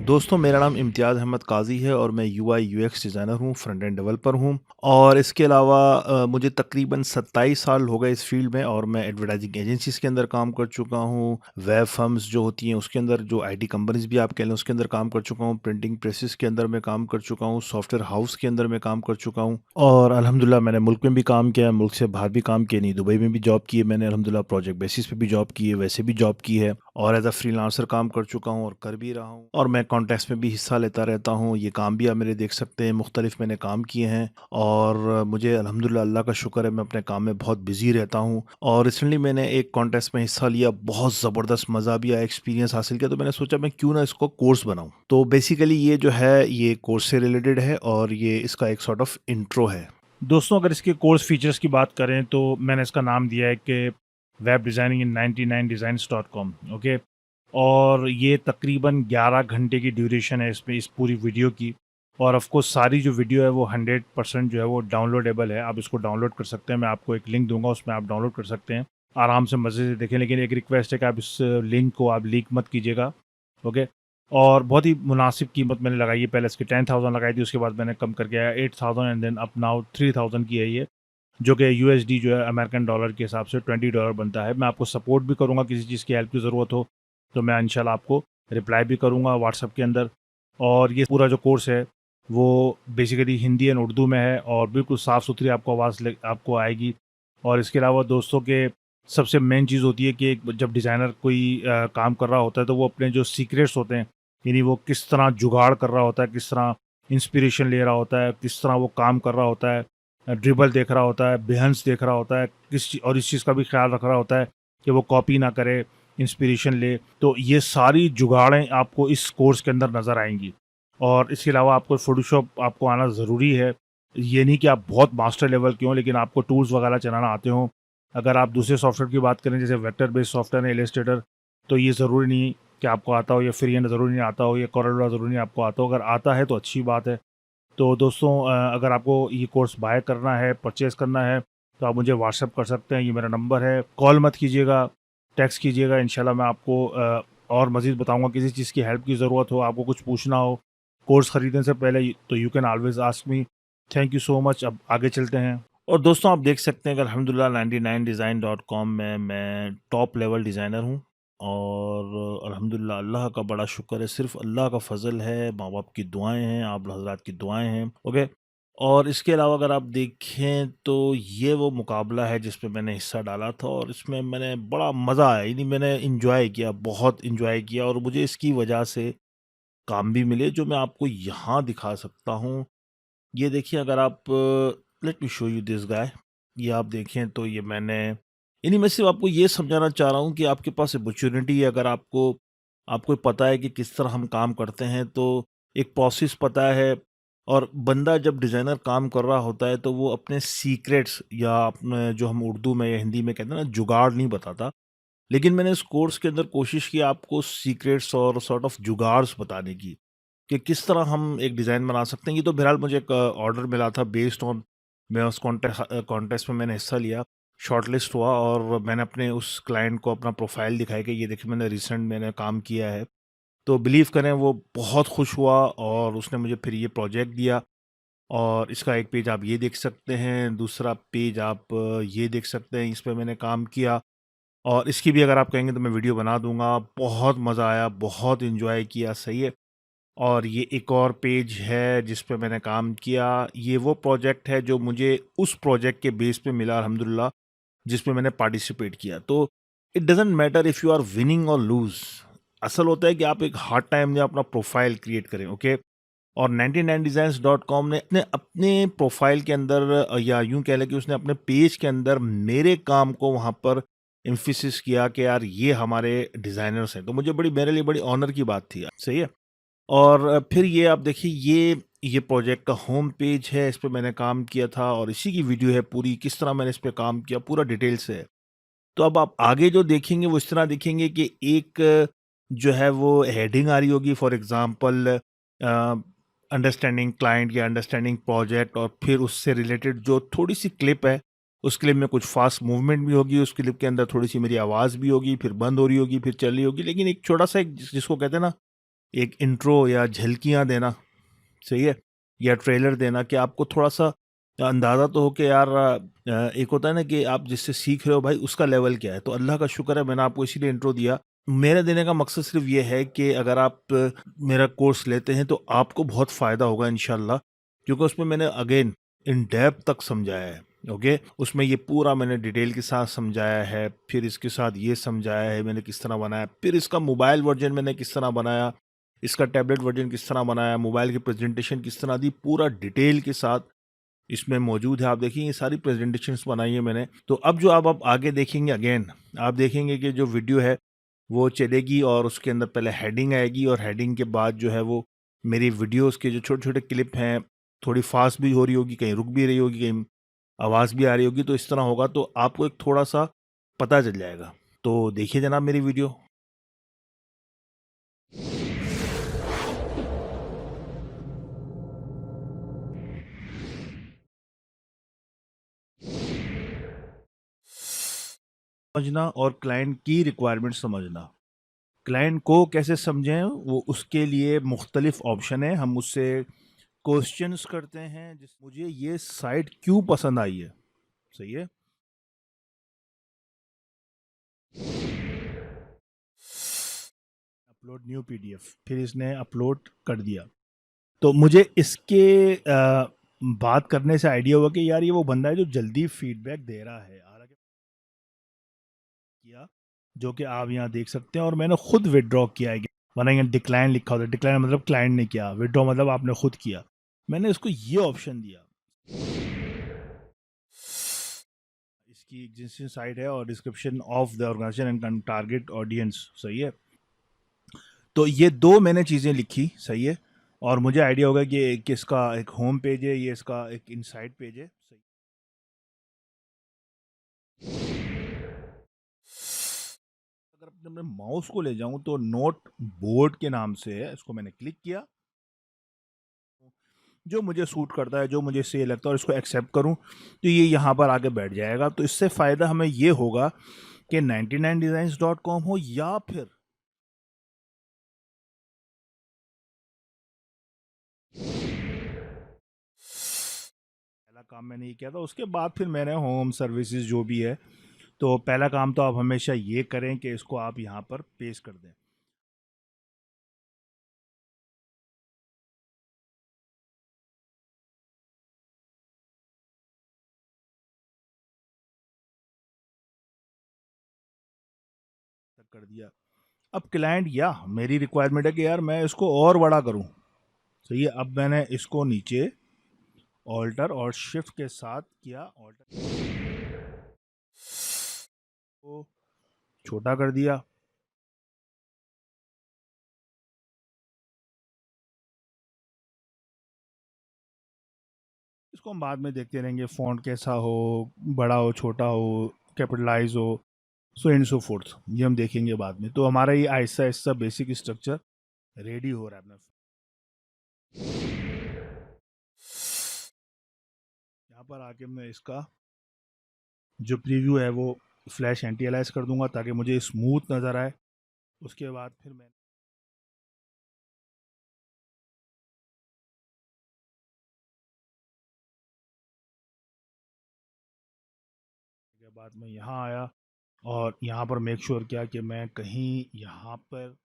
दोस्तों, मेरा नाम इम्तियाज़ अहमद काज़ी है और मैं यूआई यूएक्स डिज़ाइनर हूँ, फ्रंट एंड डेवलपर हूँ और इसके अलावा मुझे तकरीबन 27 साल हो गए इस फ़ील्ड में और मैं एडवर्टाइज़िंग एजेंसीज़ के अंदर काम कर चुका हूँ, वेब फ़र्म्स जो होती हैं उसके अंदर, जो आईटी कंपनीज़ भी आप कह लें उसके अंदर काम कर चुका हूँ, प्रिंटिंग प्रेसेस के अंदर मैं काम कर चुका हूँ, सॉफ्टवेयर हाउस के अंदर मैं काम कर चुका हूँ और अल्हम्दुलिल्लाह मैंने मुल्क में भी काम किया है, मुल्क से बाहर भी काम किया, नहीं दुबई में भी जॉब की है मैंने अल्हम्दुलिल्लाह, प्रोजेक्ट बेसिस पे भी जॉब की है, वैसे भी जॉब की है और एज़ अ फ्रीलांसर काम कर चुका हूँ और कर भी रहा हूँ और मैं कॉन्टेस्ट में भी हिस्सा लेता रहता हूँ। ये काम भी आप मेरे देख सकते हैं, मुख्तलिफ मैंने काम किए हैं और मुझे अल्हम्दुलिल्लाह अल्लाह का शुक्र है, मैं अपने काम में बहुत बिज़ी रहता हूँ और रिसेंटली मैंने एक कॉन्टेस्ट में हिस्सा लिया, बहुत ज़बरदस्त मज़ा भी आया, एक्सपीरियंस हासिल किया, तो मैंने सोचा मैं क्यों ना इसको कोर्स बनाऊँ। तो बेसिकली ये जो है, ये कोर्स से रिलेटेड है और ये इसका एक सॉर्ट ऑफ इंट्रो है। दोस्तों, अगर इसके कोर्स फीचर्स की बात करें तो मैंने इसका नाम दिया है कि वेब डिज़ाइनिंग इन 99designs.com। ओके, और ये तकरीबन 11 घंटे की ड्यूरेशन है इसमें, इस पूरी वीडियो की। और ऑफ कोर्स सारी जो वीडियो है वो 100% जो है वो डाउनलोडेबल है, आप इसको डाउनलोड कर सकते हैं। मैं आपको एक लिंक दूंगा, उसमें आप डाउनलोड कर सकते हैं, आराम से मज़े से देखें। लेकिन एक रिक्वेस्ट है कि आप इस लिंक को आप लीक मत कीजिएगा। ओके, और बहुत ही मुनासिब कीमत मैंने लगाई है। पहले इसकी 10,000 लगाई थी, उसके बाद मैंने कम करके आया 8,000 एंड देन अप नाउ 3,000 की है ये, जो कि यूएसडी जो है अमेरिकन डॉलर के हिसाब से $20 बनता है। मैं आपको सपोर्ट भी करूँगा, किसी चीज़ की हेल्प की ज़रूरत हो तो मैं इंशाल्लाह आपको रिप्लाई भी करूँगा व्हाट्सएप के अंदर। और ये पूरा जो कोर्स है वो बेसिकली हिंदी एंड उर्दू में है और बिल्कुल साफ़ सुथरी आपको आवाज़ आपको आएगी। और इसके अलावा दोस्तों के सबसे मेन चीज़ होती है कि जब डिज़ाइनर कोई काम कर रहा होता है तो वो अपने जो सीक्रेट्स होते हैं, यानी वो किस तरह जुगाड़ कर रहा होता है, किस तरह इंस्पिरेशन ले रहा होता है, किस तरह वो काम कर रहा होता है, ड्रिबल देख रहा होता है, बिहंस देख रहा होता है, और इस चीज़ का भी ख्याल रख रहा होता है कि वो कॉपी ना करे, इंस्पिरेशन ले। तो ये सारी जुगाड़ें आपको इस कोर्स के अंदर नज़र आएंगी। और इसके अलावा आपको फ़ोटोशॉप आपको आना ज़रूरी है। ये नहीं कि आप बहुत मास्टर लेवल के हों, लेकिन आपको टूल्स वगैरह चलाना आते हों। अगर आप दूसरे सॉफ्टवेयर की बात करें, जैसे वेक्टर बेस्ड सॉफ्टवेयर है इलस्ट्रेटर, तो ये ज़रूरी नहीं कि आपको आता हो, या फ्री हैंड ज़रूरी नहीं आता हो, या कोरोडा ज़रूरी नहीं आपको आता हो। अगर आता है तो अच्छी बात है। तो दोस्तों, अगर आपको ये कोर्स बाय करना है, परचेज़ करना है, तो आप मुझे व्हाट्सएप कर सकते हैं, ये मेरा नंबर है। कॉल मत कीजिएगा, टेक्स्ट कीजिएगा। इंशाल्लाह मैं आपको और मज़ीद बताऊँगा। किसी चीज़ की हेल्प की ज़रूरत हो, आपको कुछ पूछना हो कोर्स ख़रीदने से पहले, तो you can always ask me. Thank you so much. अब आगे चलते हैं। और दोस्तों, आप देख सकते हैं कि अल्हम्दुलिल्लाह 99design.com में मैं टॉप लेवल डिज़ाइनर हूँ और अल्हम्दुलिल्लाह अल्लाह का बड़ा शुक्र है, सिर्फ़ अल्लाह का फ़ज़ल है, माँ-बाप की दुआएँ हैं, आप हज़रात की दुआएँ हैं, ओके। और इसके अलावा अगर आप देखें तो ये वो मुकाबला है जिसमें मैंने हिस्सा डाला था और इसमें मैंने बड़ा मज़ा आया, यानी मैंने एन्जॉय किया, बहुत एन्जॉय किया और मुझे इसकी वजह से काम भी मिले जो मैं आपको यहाँ दिखा सकता हूँ। ये देखिए, अगर आप, let me show you this guy. ये आप देखें तो ये मैंने, यानी मैं सिर्फ आपको ये समझाना चाह रहा हूँ कि आपके पास अपॉर्चुनिटी है। अगर आपको पता है कि किस तरह हम काम करते हैं, तो एक प्रोसेस पता है और बंदा जब डिज़ाइनर काम कर रहा होता है तो वो अपने सीक्रेट्स, या अपने जो हम उर्दू में या हिंदी में कहते हैं ना, जुगाड़ नहीं बताता। लेकिन मैंने इस कोर्स के अंदर कोशिश की आपको सीक्रेट्स और सॉर्ट ऑफ जुगाड्स बताने की, कि किस तरह हम एक डिज़ाइन बना सकते हैं। ये तो बहरहाल मुझे एक ऑर्डर मिला था बेस्ड ऑन, मैं उस कॉन्टेस्ट में मैंने हिस्सा लिया, शॉर्टलिस्ट हुआ और मैंने अपने उस क्लाइंट को अपना प्रोफाइल दिखाया कि ये देखिए मैंने रिसेंट मैंने काम किया है। तो बिलीव करें, वो बहुत खुश हुआ और उसने मुझे फिर ये प्रोजेक्ट दिया। और इसका एक पेज आप ये देख सकते हैं, दूसरा पेज आप ये देख सकते हैं, इस पे मैंने काम किया और इसकी भी अगर आप कहेंगे तो मैं वीडियो बना दूँगा। बहुत मज़ा आया, बहुत एन्जॉय किया, सही है। और ये एक और पेज है जिस पे मैंने काम किया। ये वो प्रोजेक्ट है जो मुझे उस प्रोजेक्ट के बेस पे मिला अल्हम्दुलिल्लाह, जिस पे मैंने पार्टिसिपेट किया। तो it doesn't matter if you are winning और लूज़। असल होता है कि आप एक हार्ड टाइम में अपना प्रोफाइल क्रिएट करें, ओके? और 99designs.com ने अपने अपने प्रोफाइल के अंदर, या यूँ कह लें कि उसने अपने पेज के अंदर मेरे काम को वहाँ पर एम्फसिस किया कि यार ये हमारे डिज़ाइनर्स हैं। तो मुझे मेरे लिए बड़ी ऑनर की बात थी, सही है। और फिर ये आप देखिए, ये प्रोजेक्ट का होम पेज है, इस पे मैंने काम किया था और इसी की वीडियो है पूरी, किस तरह मैंने इस पे काम किया पूरा डिटेल से है। तो अब आप आगे जो देखेंगे वो इस तरह देखेंगे कि एक जो है वो हेडिंग आ रही होगी, फॉर एग्जांपल अंडरस्टैंडिंग क्लाइंट या अंडरस्टैंडिंग प्रोजेक्ट, और फिर उससे रिलेटेड जो थोड़ी सी क्लिप है, उस क्लिप में कुछ फास्ट मूवमेंट भी होगी, उस क्लिप के अंदर थोड़ी सी मेरी आवाज़ भी होगी, फिर बंद हो रही होगी, फिर चल रही होगी, लेकिन एक छोटा सा एक जिसको कहते हैं ना, एक इंट्रो या झलकियाँ देना, सही है, या ट्रेलर देना कि आपको थोड़ा-सा अंदाज़ा तो हो कि यार एक होता है ना कि आप जिससे सीख रहे हो भाई उसका लेवल क्या है। तो अल्लाह का शुक्र है मैंने आपको इसीलिए इंट्रो दिया। मेरा देने का मकसद सिर्फ़ ये है कि अगर आप मेरा कोर्स लेते हैं तो आपको बहुत फ़ायदा होगा इंशाअल्लाह, क्योंकि उसमें मैंने अगेन इन डेप्थ तक समझाया है, ओके? उसमें ये पूरा मैंने डिटेल के साथ समझाया है, फिर इसके साथ ये समझाया है मैंने किस तरह बनाया, फिर इसका मोबाइल वर्ज़न मैंने किस तरह बनाया, इसका टैबलेट वर्ज़न किस तरह बनाया, मोबाइल की प्रेज़ेंटेशन किस तरह दी, पूरा डिटेल के साथ इसमें मौजूद है। आप देखिए ये सारी प्रेज़ेंटेशंस बनाई है मैंने। तो अब जो आप आगे देखेंगे अगेन, आप देखेंगे कि जो वीडियो है वो चलेगी और उसके अंदर पहले हेडिंग आएगी और हेडिंग के बाद जो है वो मेरी वीडियोज़ के जो छोटे-छोटे क्लिप हैं, थोड़ी फ़ास्ट भी हो रही होगी, कहीं रुक भी रही होगी, कहीं आवाज़ भी आ रही होगी, तो इस तरह होगा तो आपको एक थोड़ा-सा पता चल जाएगा। तो देखिए जनाब मेरी वीडियो। समझना और क्लाइंट की रिक्वायरमेंट समझना। क्लाइंट को कैसे समझें वो उसके लिए मुख्तलिफ ऑप्शन है। हम उससे क्वेश्चंस करते हैं जिस मुझे ये साइट क्यों पसंद आई है, सही है। अपलोड न्यू पीडीएफ, फिर इसने अपलोड कर दिया। तो मुझे इसके बात करने से आइडिया हुआ कि यार ये वो बंदा है जो जल्दी फीडबैक दे रहा है। हालांकि किया जो कि आप यहाँ देख सकते हैं और मैंने खुद विड्रॉ किया है, वरना यहाँ डिक्लाइन लिखा होता है। डिक्लाइन मतलब क्लाइंट ने किया, विड्रॉ मतलब आपने खुद किया। मैंने इसको ये ऑप्शन दिया। इसकी एग्जिस्टिंग साइट है और description of the organisation and target audience, सही है। तो ये दो मैंने चीज़ें लिखी, सही है। और मुझे आइडिया होगा कि किसका एक होम पेज है, ये इसका एक इनसाइड पेज है, सही। अगर अपने माउस को ले जाऊं तो नोट बोर्ड के नाम से है, इसको मैंने क्लिक किया। जो मुझे सूट करता है, जो मुझे सही लगता है और इसको एक्सेप्ट करूं तो ये यहाँ पर आके बैठ जाएगा। तो इससे फ़ायदा हमें ये होगा कि 99designs.com हो या फिर पहला काम मैंने ये किया था। उसके बाद फिर मैंने होम सर्विसेज जो भी है, तो पहला काम तो आप हमेशा ये करें कि इसको आप यहाँ पर पेस्ट कर दें। कर दिया। अब क्लाइंट या मेरी रिक्वायरमेंट है कि यार मैं इसको और बड़ा करूं, सही है। अब मैंने इसको नीचे ऑल्टर और शिफ्ट के साथ किया, ऑल्टर को छोटा कर दिया। इसको हम बाद में देखते रहेंगे, फ़ॉन्ट कैसा हो, बड़ा हो, छोटा हो, कैपिटलाइज हो, सो एंड सो फोर्थ, ये हम देखेंगे बाद में। तो हमारा ये Aahista Aahista basic structure ready हो रहा है अपना। यहाँ पर आके मैं इसका जो प्रीव्यू है वो फ्लैश एंटी अलाइज कर दूंगा ताकि मुझे स्मूथ नज़र आए। उसके बाद फिर मैं के बाद मैं यहाँ आया और यहाँ पर मेक श्योर किया कि मैं कहीं यहाँ पर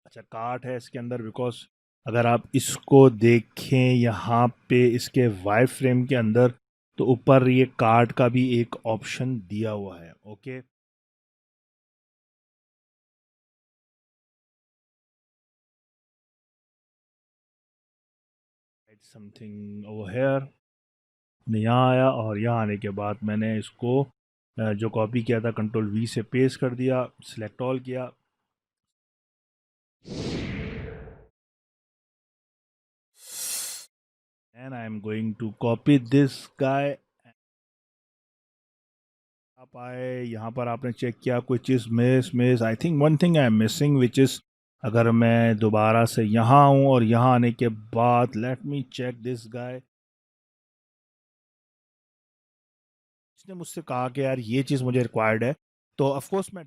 अच्छा काट है इसके अंदर, बिकॉज अगर आप इसको देखें यहाँ पे इसके वाई फ्रेम के अंदर तो ऊपर ये कार्ड का भी एक ऑप्शन दिया हुआ है, ओके। Something over here. मैं यहाँ आया और यहाँ आने के बाद मैंने इसको जो कॉपी किया था कंट्रोल वी से पेस्ट कर दिया, सिलेक्ट ऑल किया। And I am going to copy this guy. आप आए यहाँ पर, आपने चेक किया कोई चीज़ miss I think one thing I am missing which is, अगर मैं दोबारा से यहाँ आऊँ और यहाँ आने के बाद let me check this guy. इसने मुझसे कहा कि यार ये चीज़ मुझे रिक्वायर्ड है, तो ऑफ कोर्स मैं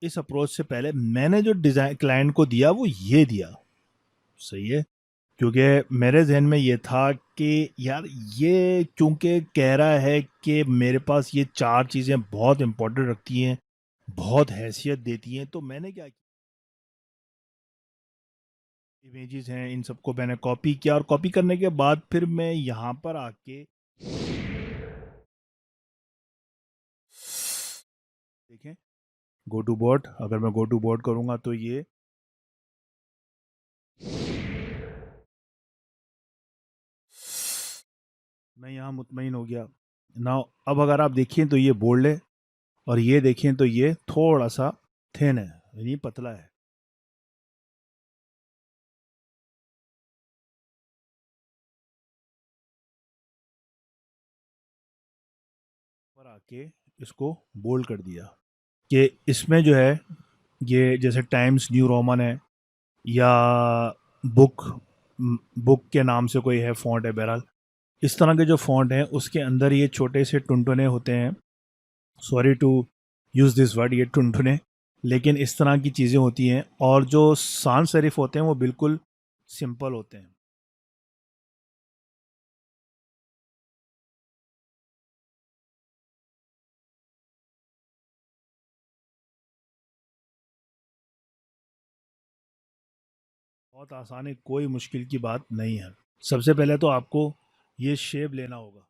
इस अप्रोच से पहले मैंने जो डिज़ाइन क्लाइंट को दिया वो ये दिया, सही है? क्योंकि मेरे ज़हन में ये था कि यार ये क्योंकि कह रहा है कि मेरे पास ये 4 चीज़ें बहुत इम्पोर्टेंट रखती हैं, बहुत हैसियत देती हैं, तो मैंने क्या किया, इमेजेस हैं इन सबको मैंने कॉपी किया और कॉपी करने के बाद फिर मैं यहाँ पर आके देखें गो टू बोर्ड, अगर मैं गो टू बोर्ड करूँगा तो ये मैं यहाँ मुतमईन हो गया ना। अब अगर आप देखिए तो ये बोल्ड है और ये देखें तो ये थोड़ा सा थिन है, यानी पतला है। पर आके इसको बोल्ड कर दिया कि इसमें जो है ये जैसे टाइम्स न्यू रोमन है या बुक बुक के नाम से कोई है फॉन्ट है, बहरहाल इस तरह के जो फॉन्ट हैं उसके अंदर ये छोटे से टुनटुने होते हैं। Sorry to use this word, ये टुनटुने, लेकिन इस तरह की चीज़ें होती हैं और जो sans सेरिफ होते हैं वो बिल्कुल सिंपल होते हैं। बहुत आसान है, कोई मुश्किल की बात नहीं है। सबसे पहले तो आपको ये शेप लेना होगा।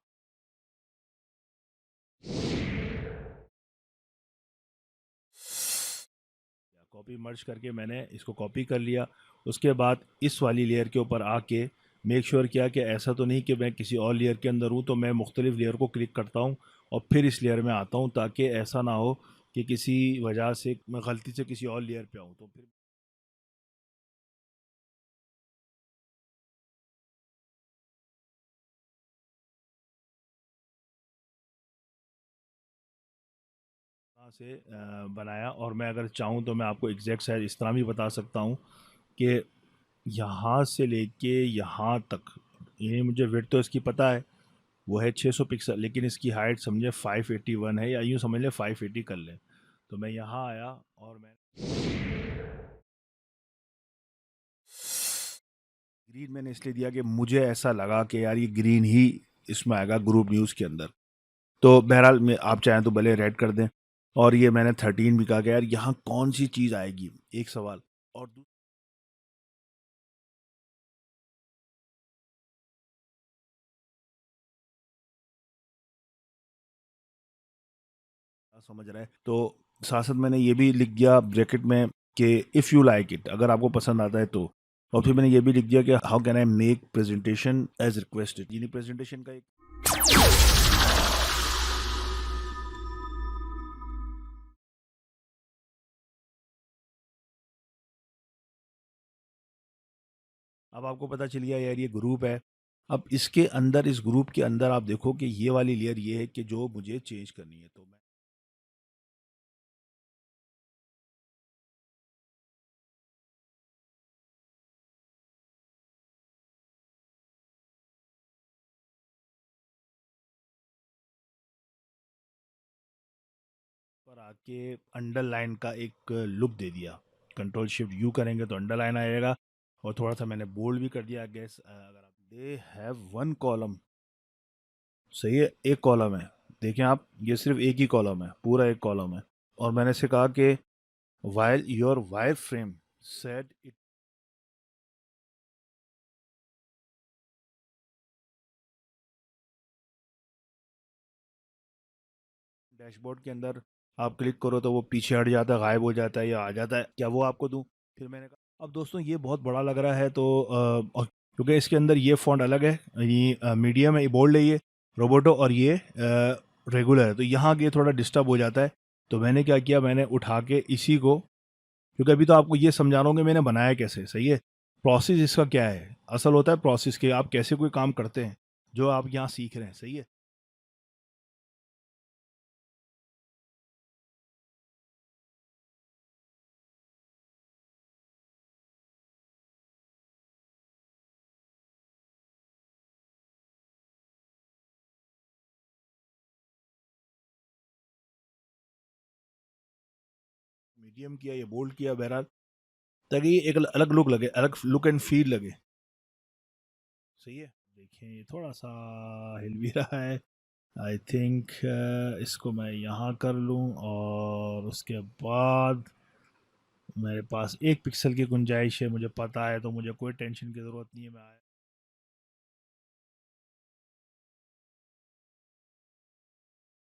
कॉपी मर्ज करके मैंने इसको कॉपी कर लिया। उसके बाद इस वाली लेयर के ऊपर आके मेक श्योर किया कि ऐसा तो नहीं कि मैं किसी और लेयर के अंदर हूँ, तो मैं मुख्तलिफ लेयर को क्लिक करता हूँ और फिर इस लेयर में आता हूँ, ताकि ऐसा ना हो कि किसी वजह से मैं गलती से किसी और लेयर पे आऊँ तो फिर यहाँ से बनाया। और मैं अगर चाहूँ तो मैं आपको एग्जैक्ट साइज इस तरह भी बता सकता हूँ कि यहाँ से लेके यहाँ तक, ये मुझे वेट तो इसकी पता है वो है 600 पिक्सल, लेकिन इसकी हाइट समझे 581 है, या यूँ समझ लें 580 कर लें। तो मैं यहाँ आया और मैं ग्रीन मैंने इसलिए दिया कि मुझे ऐसा लगा कि यार ये ग्रीन ही इसमें आएगा ग्रुप न्यूज़ के अंदर। तो बहरहाल मैं आप चाहें तो भले रेड कर दें। और ये मैंने 13 भी कहा कि यार यहाँ कौन सी चीज़ आएगी, एक सवाल। और समझ रहा है तो साथ साथ मैंने ये भी लिख दिया ब्रैकेट में कि इफ़ यू लाइक इट, अगर आपको पसंद आता है तो। और फिर मैंने ये भी लिख दिया कि how can I make presentation as requested, यानी प्रेजेंटेशन का एक। अब आपको पता चल गया यार ये ग्रुप है। अब इसके अंदर, इस ग्रुप के अंदर आप देखो कि ये वाली लेयर ये है कि जो मुझे चेंज करनी है, तो मैं पर आके अंडरलाइन का एक लुक दे दिया। कंट्रोल शिफ्ट यू करेंगे तो अंडरलाइन आएगा। और थोड़ा सा मैंने बोल्ड भी कर दिया गैस। अगर आप दे हैव वन कॉलम, सही है, एक कॉलम है। देखें आप, ये सिर्फ एक ही कॉलम है, पूरा एक कॉलम है। और मैंने इसे कहा कि while your wire frame said it. Dashboard के अंदर आप क्लिक करो तो वो पीछे हट जाता है, गायब हो जाता है या आ जाता है, क्या वो आपको दूं? फिर मैंने कहा अब दोस्तों ये बहुत बड़ा लग रहा है, तो और क्योंकि इसके अंदर ये फॉन्ट अलग है, ये मीडियम है, ये बोल्ड है, ये रोबोटो, और ये रेगुलर है, तो यहाँ ये थोड़ा डिस्टर्ब हो जाता है। तो मैंने क्या किया, मैंने उठा के इसी को, क्योंकि अभी तो आपको ये समझा रहा हूँ कि मैंने बनाया कैसे, सही है। प्रोसेस इसका क्या है, असल होता है प्रोसेस के आप कैसे कोई काम करते हैं जो आप यहाँ सीख रहे हैं, सही है। मीडियम किया, ये बोल्ड किया, बहरहाल ताकि ये एक अलग लुक लगे, अलग लुक एंड फील लगे। सही है। देखिए ये थोड़ा सा हिल भी रहा है। आई थिंक इसको मैं यहाँ कर लूँ और उसके बाद मेरे पास 1 पिक्सल की गुंजाइश है, मुझे पता है, तो मुझे कोई टेंशन की ज़रूरत नहीं है।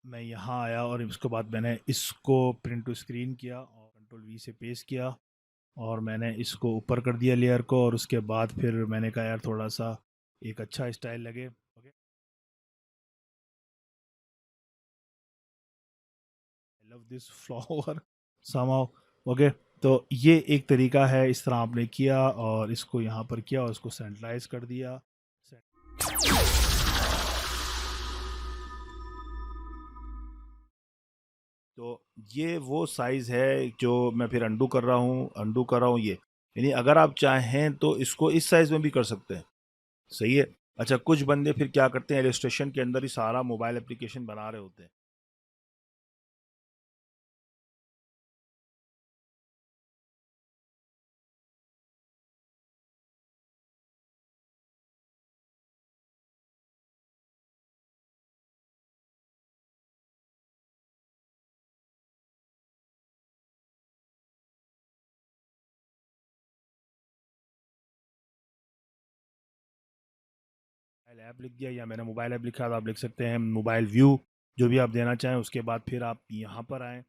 मैं यहाँ आया और उसके बाद मैंने इसको प्रिंट टू स्क्रीन किया और कंट्रोल वी से पेस्ट किया और मैंने इसको ऊपर कर दिया लेयर को, और उसके बाद फिर मैंने कहा यार थोड़ा सा एक अच्छा स्टाइल लगे। Okay, I love this flower somehow. Okay, तो ये एक तरीका है, इस तरह आपने किया और इसको यहाँ पर किया और इसको सेंट्रलाइज कर दिया। तो ये वो साइज़ है जो मैं फिर अंडू कर रहा हूँ ये, यानी अगर आप चाहें तो इसको इस साइज़ में भी कर सकते हैं। सही है। अच्छा, कुछ बंदे फिर क्या करते हैं, इलस्ट्रेशन के अंदर ही सारा मोबाइल एप्लीकेशन बना रहे होते हैं। मोबाइल ऐप लिख दिया या मैंने मोबाइल ऐप लिखा, तो आप लिख सकते हैं मोबाइल व्यू, जो भी आप देना चाहें। उसके बाद फिर आप यहाँ पर आएँ।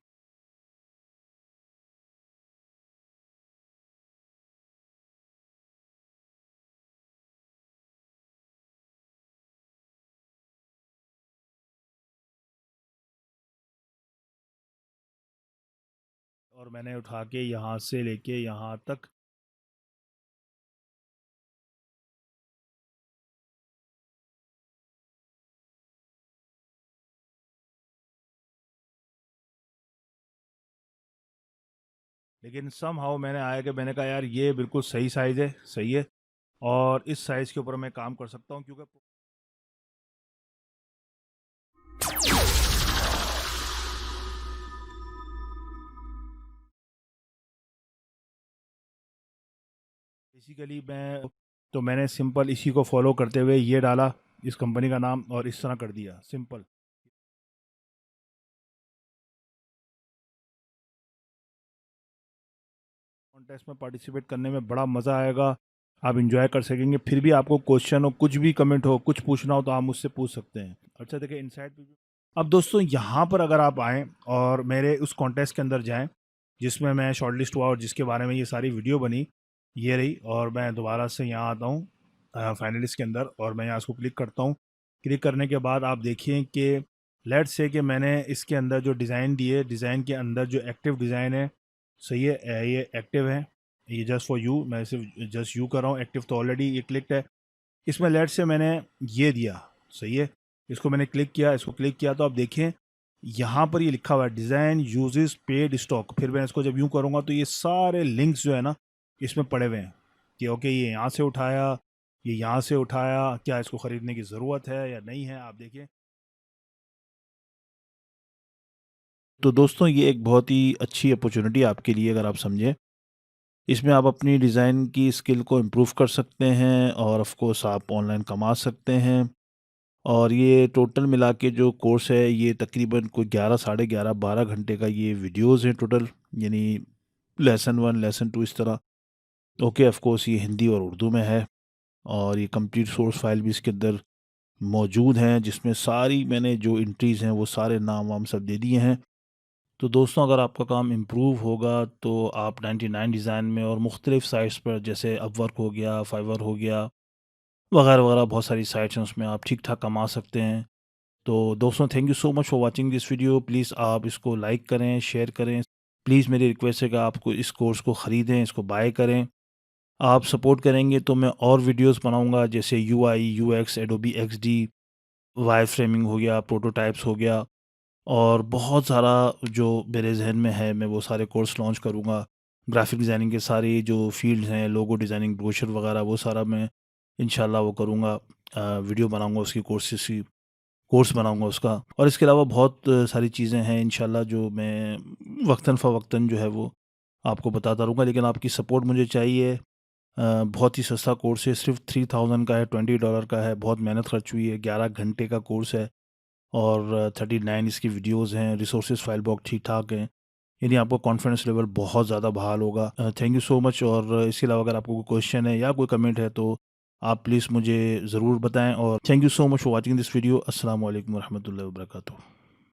और मैंने उठा के यहाँ से लेके यहाँ तक लेकिन समहाउ मैंने आया कि मैंने कहा यार ये बिल्कुल सही साइज़ है, सही है, और इस साइज़ के ऊपर मैं काम कर सकता हूँ, क्योंकि बेसिकली मैंने सिंपल इसी को फॉलो करते हुए ये डाला, इस कंपनी का नाम, और इस तरह कर दिया सिंपल। कॉन्टेस्ट में पार्टिसिपेट करने में बड़ा मज़ा आएगा, आप इंजॉय कर सकेंगे। फिर भी आपको क्वेश्चन हो, कुछ भी कमेंट हो, कुछ पूछना हो, तो आप मुझसे पूछ सकते हैं। अच्छा देखिए इनसाइड पे भी। अब दोस्तों यहाँ पर अगर आप आएँ और मेरे उस कॉन्टेस्ट के अंदर जाएँ जिसमें मैं शॉर्टलिस्ट हुआ और जिसके बारे में ये सारी वीडियो बनी, ये रही, और मैं दोबारा से यहाँ आता हूँ फाइनलिस्ट के अंदर, और मैं यहाँ इसको क्लिक करता हूँ। क्लिक करने के बाद आप देखिए कि लेट्स से कि मैंने इसके अंदर जो डिज़ाइन दिए, डिज़ाइन के अंदर जो एक्टिव डिज़ाइन है, सही है, ये एक्टिव है, ये जस्ट फॉर यू, मैं सिर्फ जस्ट यू कर रहा हूँ, एक्टिव तो ऑलरेडी ये क्लिक्ड है। इसमें लेट से मैंने ये दिया, सही है, इसको मैंने क्लिक किया, इसको क्लिक किया, तो आप देखें यहाँ पर ये लिखा हुआ है डिज़ाइन यूजेस पेड स्टॉक। फिर मैं इसको जब यूँ करूँगा तो ये सारे लिंक्स जो है ना इसमें पड़े हुए हैं कि ओके ये यहाँ से उठाया, ये यहाँ से उठाया, क्या इसको ख़रीदने की ज़रूरत है या नहीं है, आप देखिए। तो दोस्तों ये एक बहुत ही अच्छी अपॉर्चुनिटी आपके लिए, अगर आप समझें, इसमें आप अपनी डिज़ाइन की स्किल को इम्प्रूव कर सकते हैं और ऑफ कोर्स आप ऑनलाइन कमा सकते हैं। और ये टोटल मिला के जो कोर्स है ये तकरीबन कोई 11 साढ़े 11 12 घंटे का ये वीडियोस हैं टोटल, यानी लेसन 1 लेसन 2 इस तरह। ओके, ऑफ कोर्स ये हिंदी और उर्दू में है और ये कंप्लीट सोर्स फाइल भी इसके अंदर मौजूद हैं, जिसमें सारी मैंने जो एंट्रीज़ हैं वो सारे नाम वाम सब दे दिए हैं। तो दोस्तों अगर आपका काम इम्प्रूव होगा तो आप 99 डिज़ाइन में और मुख्तलिफ़ साइट्स पर, जैसे अपवर्क हो गया, फाइवर हो गया, वगैरह वगैरह बहुत सारी साइट्स हैं, उसमें आप ठीक ठाक कमा सकते हैं। तो दोस्तों thank you so much for watching this video. Please आप इसको लाइक करें, शेयर करें। प्लीज़ मेरी रिक्वेस्ट है कि आपको इस कोर्स को ख़रीदें, इसको बाय करें। आप सपोर्ट करेंगे तो मैं और वीडियोस बनाऊंगा, जैसे UI, UX, Adobe XD, wire framing हो गया, प्रोटोटाइप्स हो गया, और बहुत सारा जो मेरे जहन में है मैं वो सारे कोर्स लॉन्च करूँगा। ग्राफिक डिज़ाइनिंग के सारे जो फील्ड्स हैं, लोगो डिज़ाइनिंग, ब्रोशर वगैरह, वो सारा मैं इंशाल्लाह वो करूँगा, वीडियो बनाऊँगा उसकी, कोर्स बनाऊँगा उसका। और इसके अलावा बहुत सारी चीज़ें हैं इंशाल्लाह जो मैं वक्तन फ़वक्तन जो है वो आपको बताता रहूँगा, लेकिन आपकी सपोर्ट मुझे चाहिए। बहुत ही सस्ता कोर्स है, सिर्फ 3000 का है, $20 का है। बहुत मेहनत खर्च हुई है, 11 घंटे का कोर्स है और 39 इसकी वीडियोस हैं। रिसोर्सेज फाइल बहुत ठीक ठाक हैं, यानी आपका कॉन्फिडेंस लेवल बहुत ज़्यादा बहाल होगा। Thank you so much. और इसके अलावा अगर आपको कोई क्वेश्चन है या कोई कमेंट है तो आप प्लीज़ मुझे ज़रूर बताएं। और thank you so much for watching this video. अस्सलाम वालेकुम रहमतुल्लाहि व बरकातुहू।